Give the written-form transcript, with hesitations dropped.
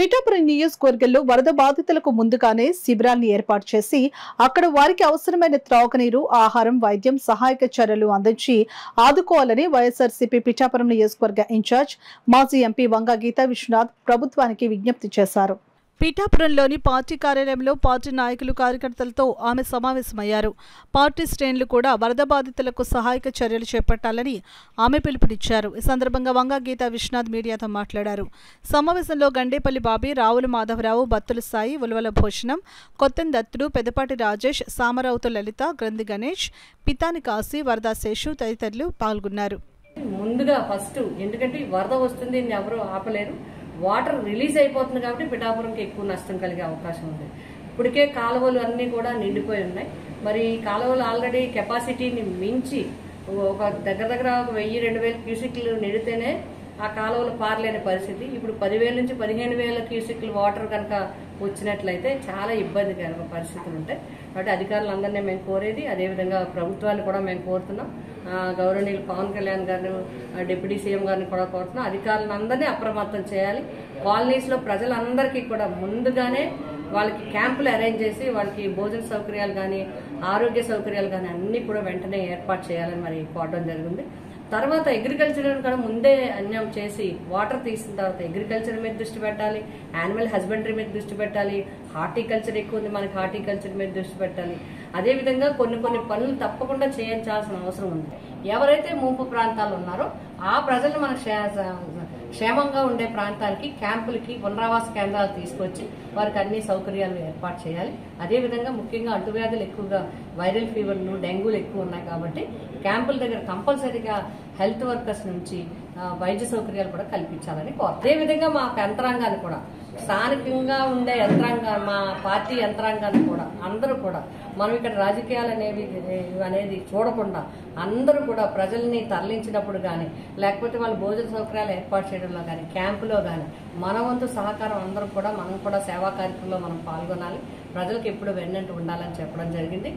పిఠాపురం నియోజకవర్గంలో వరద బాధితులకు ముందుగానే శిబిరాన్ని ఏర్పాటు చేసి అక్కడ వారికి అవసరమైన త్రాగునీరు, ఆహారం, వైద్యం, సహాయక చర్యలు అందించి ఆదుకోవాలని వైఎస్ఆర్సీపీ పిఠాపురం నియోజకవర్గ ఇన్ఛార్జ్ మాజీ ఎంపీ వంగ గీతా విశ్వనాథ్ ప్రభుత్వానికి విజ్ఞప్తి చేశారు. పిఠాపురంలోని పార్టీ కార్యాలయంలో పార్టీ నాయకులు, కార్యకర్తలతో ఆమె సమావేశమయ్యారు. పార్టీ శ్రేణులు కూడా వరద బాధితులకు సహాయక చర్యలు చేపట్టాలని ఆమె పిలుపునిచ్చారు. ఈ సందర్భంగా వంగ గీతా విశ్వనాథ్ మీడియాతో మాట్లాడారు. సమావేశంలో గండేపల్లి బాబీ, రావుల మాధవరావు, బత్తుల సాయి, ఉలవల భూషణం, కొత్తెన్ దత్తుడు, పెదపాటి రాజేష్, సామరావుతో లలిత, గ్రంథి గణేష్, పితాని కాశీ, వరదా శేషు తదితరులు పాల్గొన్నారు. ముందుగా ఫస్ట్ ఎందుకంటే వరద వస్తుంది, ఎవరు ఆపలేరు. వాటర్ రిలీజ్ అయిపోతుంది కాబట్టి పిఠాపురంకి ఎక్కువ నష్టం కలిగే అవకాశం ఉంది. ఇప్పటికే కాలువలు అన్నీ కూడా నిండిపోయి ఉన్నాయి. మరి కాలువలు ఆల్రెడీ కెపాసిటీని మించి ఒక దగ్గర 1000-2000 క్యూసెక్లు నిండితేనే ఆ కాలువలు పారలేని పరిస్థితి. ఇప్పుడు 10,000 నుంచి 15,000 క్యూసెక్లు వాటర్ కనుక వచ్చినట్లయితే చాలా ఇబ్బందికర పరిస్థితులు ఉంటాయి. కాబట్టి అధికారులందరినీ మేము కోరేది, అదేవిధంగా ప్రభుత్వాన్ని కూడా మేము కోరుతున్నాం. గౌరవనీయులు పవన్ కళ్యాణ్ గారు, డిప్యూటీ సీఎం గారిని కూడా కోరుతున్నాం. అధికారులందరినీ అప్రమత్తం చేయాలి. కాలనీస్లో ప్రజలందరికీ కూడా ముందుగానే వాళ్ళకి క్యాంపులు అరేంజ్ చేసి వాళ్ళకి భోజన సౌకర్యాలు కానీ, ఆరోగ్య సౌకర్యాలు కానీ అన్నీ కూడా వెంటనే ఏర్పాటు చేయాలని మరి కోరడం జరిగింది. తర్వాత అగ్రికల్చర్ కూడా ముందే అన్యాయం చేసి వాటర్ తీసిన తర్వాత అగ్రికల్చర్ మీద దృష్టి పెట్టాలి, యానిమల్ హస్బెండరీ మీద దృష్టి పెట్టాలి, హార్టికల్చర్ ఎక్కువ ఉంది, మనకి హార్టికల్చర్ మీద దృష్టి పెట్టాలి. అదేవిధంగా కొన్ని పనులు తప్పకుండా చేయించాల్సిన అవసరం ఉంది. ఎవరైతే ముంపు ప్రాంతాలు ఉన్నారో ఆ ప్రజలు మన క్షేమంగా ఉండే ప్రాంతానికి, క్యాంపులకి, పునరావాస కేంద్రాలు తీసుకొచ్చి వారికి అన్ని సౌకర్యాలు ఏర్పాటు చేయాలి. అదేవిధంగా ముఖ్యంగా అంటువ్యాధులు ఎక్కువగా, వైరల్ ఫీవర్లు, డెంగ్యూలు ఎక్కువ ఉన్నాయి కాబట్టి క్యాంపుల దగ్గర కంపల్సరీగా హెల్త్ వర్కర్స్ నుంచి వైద్య సౌకర్యాలు కూడా కల్పించాలని కోరు. అదేవిధంగా మా యంత్రాంగాన్ని కూడా, స్థానికంగా ఉండే మా పార్టీ యంత్రాంగాన్ని కూడా అందరూ కూడా మనం ఇక్కడ రాజకీయాలు అనేది చూడకుండా అందరూ కూడా ప్రజల్ని తరలించినప్పుడు కానీ, లేకపోతే వాళ్ళ భోజన సౌకర్యాలు ఏర్పాటు చేయడంలో కానీ, క్యాంపులో కానీ మన వంతు సహకారం అందరూ కూడా మనం కూడా సేవా కార్యక్రమంలో మనం పాల్గొనాలి. ప్రజలకు ఎప్పుడు వెన్నంటూ ఉండాలని చెప్పడం జరిగింది.